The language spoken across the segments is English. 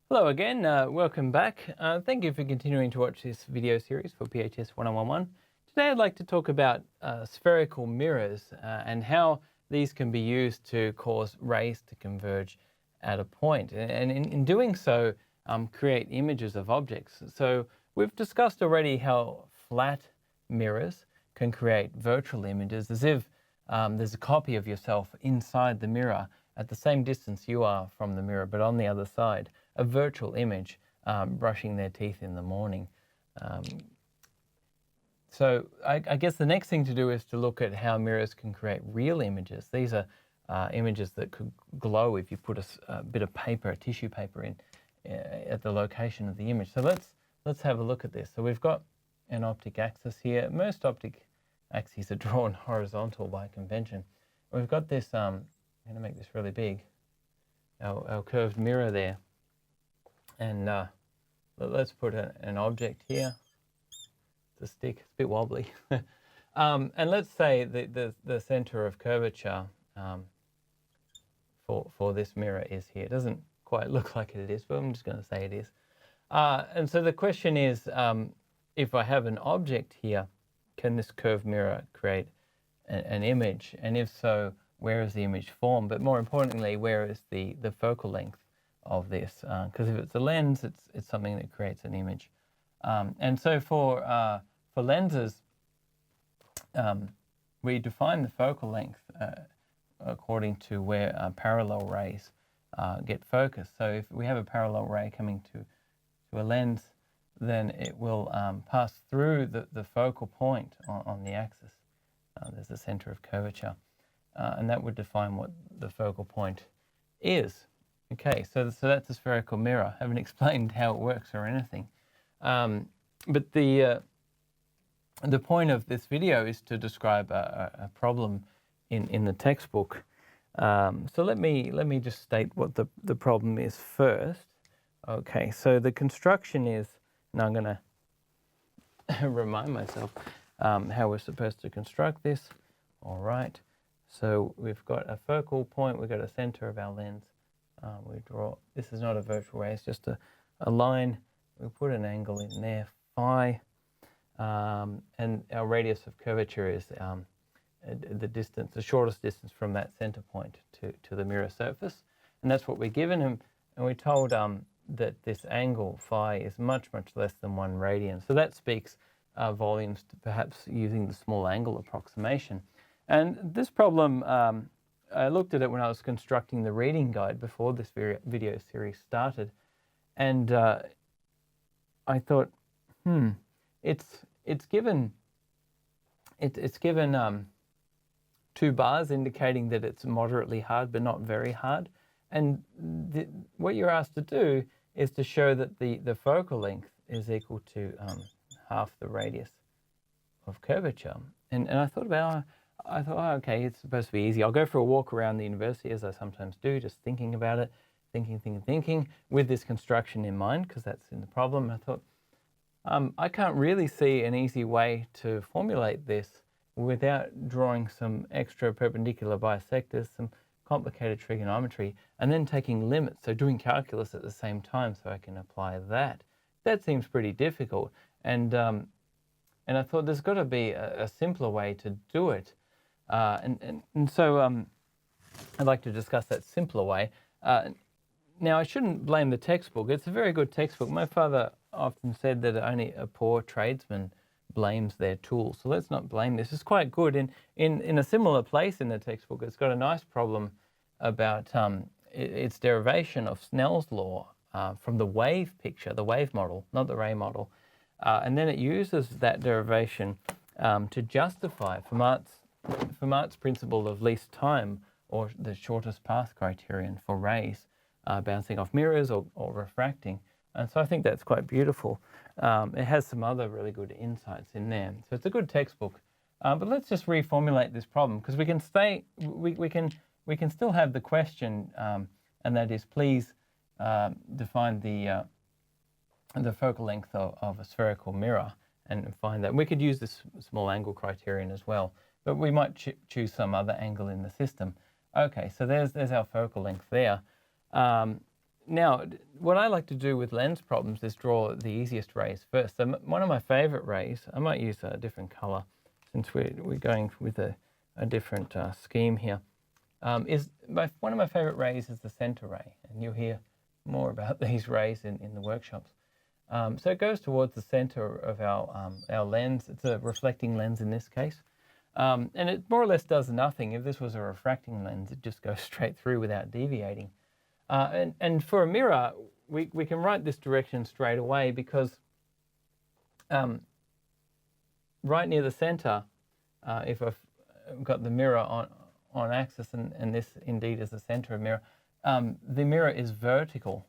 Hello again, welcome back. Thank you for continuing to watch this video series for PHS 1011. Today I'd like to talk about spherical mirrors and how these can be used to cause rays to converge at a point. And in doing so, create images of objects. So we've discussed already how flat mirrors can create virtual images as if there's a copy of yourself inside the mirror at the same distance you are from the mirror, but on the other side, a virtual image brushing their teeth in the morning. So I guess the next thing to do is to look at how mirrors can create real images. These are images that could glow if you put a bit of paper, a tissue paper in at the location of the image. So let's have a look at this. So we've got an optic axis here. Most optic axes are drawn horizontal by convention. We've got this, I'm going to make this really big, our curved mirror there. And let's put an object here. It's a stick, it's a bit wobbly. And let's say the center of curvature for this mirror is here. It doesn't quite look like it is, but I'm just going to say it is. And so the question is, if I have an object here, can this curved mirror create an image? And if so, where is the image formed? But more importantly, where is the focal length of this? Because if it's a lens, it's something that creates an image. And so for lenses, we define the focal length according to where parallel rays get focused. So if we have a parallel ray coming to a lens, then it will pass through the focal point on the axis. There's the center of curvature. And that would define what the focal point is. Okay, so that's a spherical mirror. I haven't explained how it works or anything. But the point of this video is to describe a problem in the textbook. So let me just state what the problem is first. Okay, so the construction is, and I'm going to remind myself how we're supposed to construct this. All right, so we've got a focal point, we've got a center of our lens. We draw, this is not a virtual ray, it's just a line. We put an angle in there, phi, and our radius of curvature is the distance, the shortest distance from that center point to the mirror surface. And that's what we're given, and we're told that this angle, phi, is much, much less than 1 radian. So that speaks volumes to perhaps using the small angle approximation. And this problem, I looked at it when I was constructing the reading guide before this video series started, and I thought, it's given 2 bars indicating that it's moderately hard but not very hard, and what you're asked to do is to show that the focal length is equal to half the radius of curvature. And I thought about. Oh, okay, it's supposed to be easy. I'll go for a walk around the university, as I sometimes do, just thinking about it, thinking, with this construction in mind, because that's in the problem. I thought, I can't really see an easy way to formulate this without drawing some extra perpendicular bisectors, some complicated trigonometry, and then taking limits, so doing calculus at the same time so I can apply that. That seems pretty difficult, and I thought there's got to be a simpler way to do it. And so I'd like to discuss that simpler way. Now, I shouldn't blame the textbook. It's a very good textbook. My father often said that only a poor tradesman blames their tools. So let's not blame this. It's quite good. In a similar place in the textbook, it's got a nice problem about its derivation of Snell's law from the wave picture, the wave model, not the ray model. And then it uses that derivation to justify Fermat's principle of least time, or the shortest path criterion for rays bouncing off mirrors or refracting. And so I think that's quite beautiful. It has some other really good insights in there. So it's a good textbook. But let's just reformulate this problem, because we can still have the question, and that is, please define the focal length of a spherical mirror and find that. We could use this small angle criterion as well, but we might choose some other angle in the system. Okay, so there's our focal length there. now, what I like to do with lens problems is draw the easiest rays first. So one of my favorite rays, I might use a different color since we're going with a different scheme here, one of my favorite rays is the center ray, and you'll hear more about these rays in the workshops. So it goes towards the center of our lens. It's a reflecting lens in this case. And it more or less does nothing. If this was a refracting lens, it just goes straight through without deviating. And for a mirror, we can write this direction straight away because right near the center, if I've got the mirror on axis and this indeed is the center of mirror, the mirror is vertical.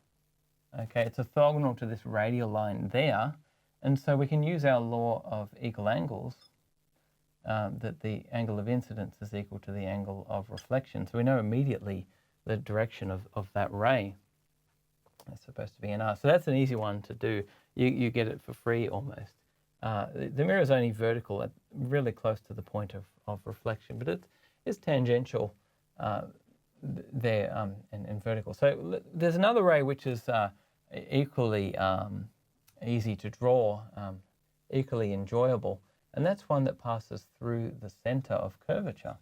Okay, it's orthogonal to this radial line there. And so we can use our law of equal angles, that the angle of incidence is equal to the angle of reflection. So we know immediately the direction of that ray. It's supposed to be an R. So that's an easy one to do. You get it for free almost. The mirror is only vertical at really close to the point of reflection, but it's tangential there and vertical. So there's another ray which is equally easy to draw, equally enjoyable, and that's one that passes through the center of curvature.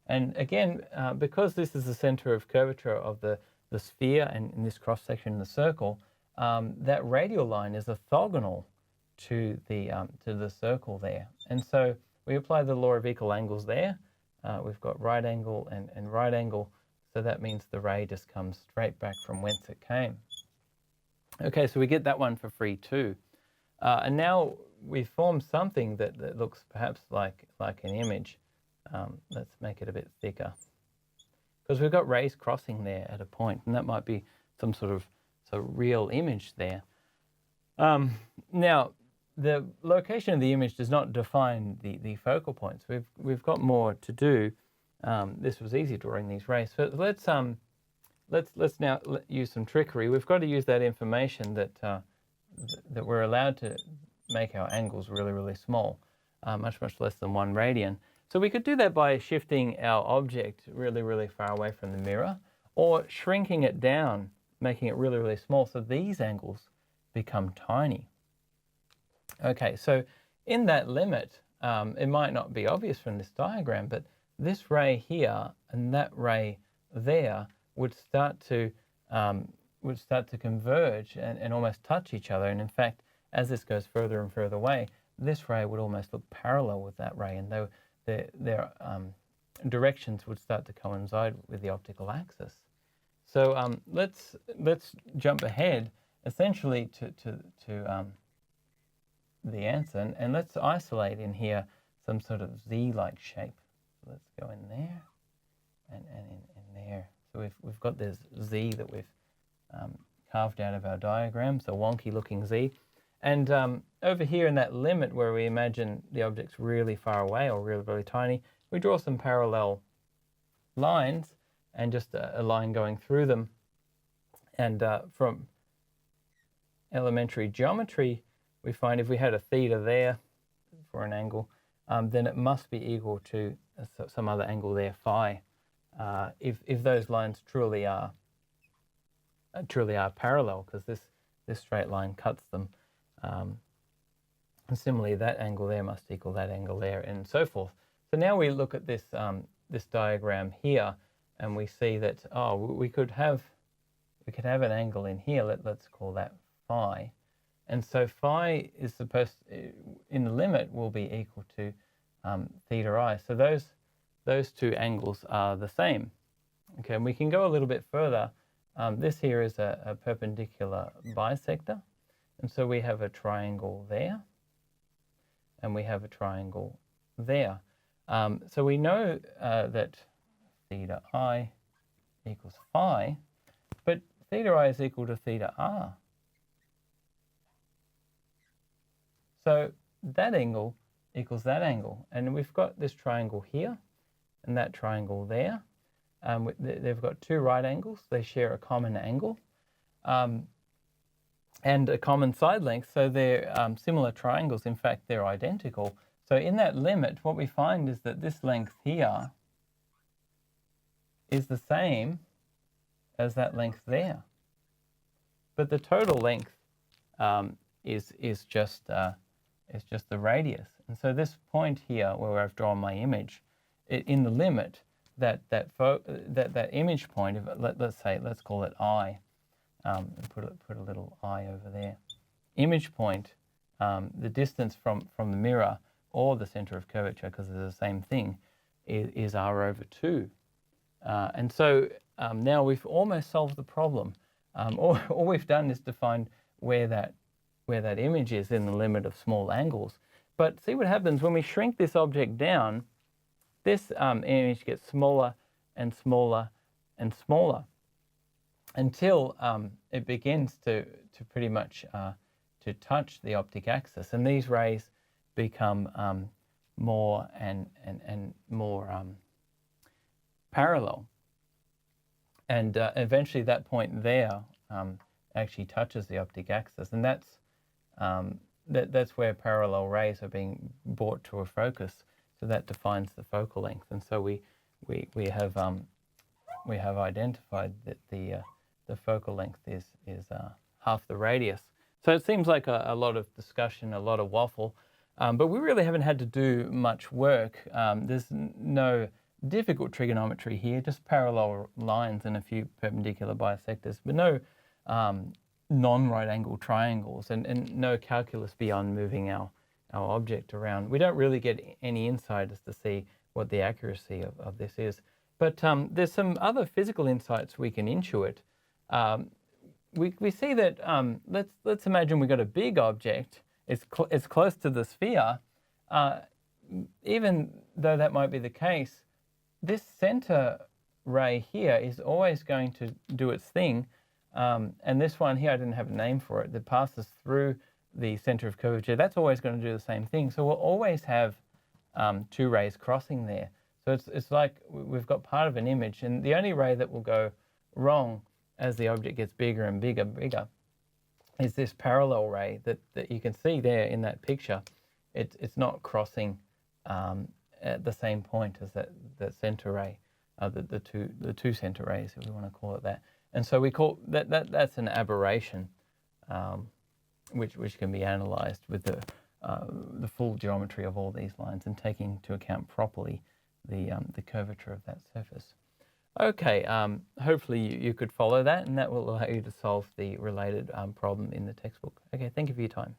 And again, because this is the center of curvature of the sphere and in this cross section the circle, that radial line is orthogonal to the circle there. And so we apply the law of equal angles there. We've got right angle and right angle, so that means the ray just comes straight back from whence it came. Okay, so we get that one for free too. And now we form something that looks perhaps like an image. Let's make it a bit thicker, because we've got rays crossing there at a point, and that might be some sort of real image there. Now, the location of the image does not define the focal points. We've got more to do. This was easy drawing these rays. So let's now use some trickery. We've got to use that information that we're allowed to make our angles really, really small, much less than 1 radian. So we could do that by shifting our object really, really far away from the mirror, or shrinking it down, making it really, really small, so these angles become tiny. Okay, so in that limit, it might not be obvious from this diagram, but this ray here and that ray there would start to converge and almost touch each other. And in fact, as this goes further and further away, this ray would almost look parallel with that ray, and their directions would start to coincide with the optical axis. So let's jump ahead essentially to the answer, and let's isolate in here some sort of Z-like shape. So let's go in there and in there. So we've got this Z that we've carved out of our diagram, so wonky looking Z. And over here in that limit where we imagine the object's really far away or really, really tiny, we draw some parallel lines and just a line going through them. And from elementary geometry, we find if we had a theta there for an angle, then it must be equal to some other angle there, phi, if those lines truly are parallel, because this straight line cuts them. And similarly, that angle there must equal that angle there, and so forth. So now we look at this this diagram here, and we see that we could have an angle in here. Let's call that phi, and so phi is supposed in the limit will be equal to theta I. So those two angles are the same. Okay, and we can go a little bit further. This here is a perpendicular bisector. And so we have a triangle there, and we have a triangle there. So we know that theta I equals phi, but theta I is equal to theta r. So that angle equals that angle. And we've got this triangle here and that triangle there. They've got two right angles. They share a common angle. And a common side length, so they're similar triangles. In fact, they're identical. So in that limit, what we find is that this length here is the same as that length there. but the total length is just the radius. And so this point here, where I've drawn my image, in the limit, that image point, let's call it I, and put a little I over there. Image point, the distance from the mirror or the center of curvature, because they're the same thing, is r over 2. And so now we've almost solved the problem. All we've done is to find where that image is in the limit of small angles. But see what happens when we shrink this object down. This image gets smaller and smaller and smaller until it begins to pretty much to touch the optic axis, and these rays become more and more parallel, and eventually that point there actually touches the optic axis, and that's where parallel rays are being brought to a focus. So that defines the focal length, and so we have identified that the focal length is half the radius. So it seems like a lot of discussion, a lot of waffle, but we really haven't had to do much work. There's no difficult trigonometry here, just parallel lines and a few perpendicular bisectors, but no non-right angle triangles and no calculus beyond moving our object around. We don't really get any insight as to see what the accuracy of this is. But there's some other physical insights we can intuit. We see that, let's imagine we've got a big object, it's close to the sphere. Even though that might be the case, this center ray here is always going to do its thing. And this one here, I didn't have a name for it, that passes through the center of curvature, that's always going to do the same thing. So we'll always have two rays crossing there. So it's like we've got part of an image, and the only ray that will go wrong as the object gets bigger and bigger is this parallel ray that you can see there in that picture. It's not crossing at the same point as that center ray, the two center rays, if we want to call it that. And so we call that's an aberration, which can be analyzed with the full geometry of all these lines and taking into account properly the curvature of that surface. Okay, hopefully you could follow that, and that will allow you to solve the related problem in the textbook. Okay, thank you for your time.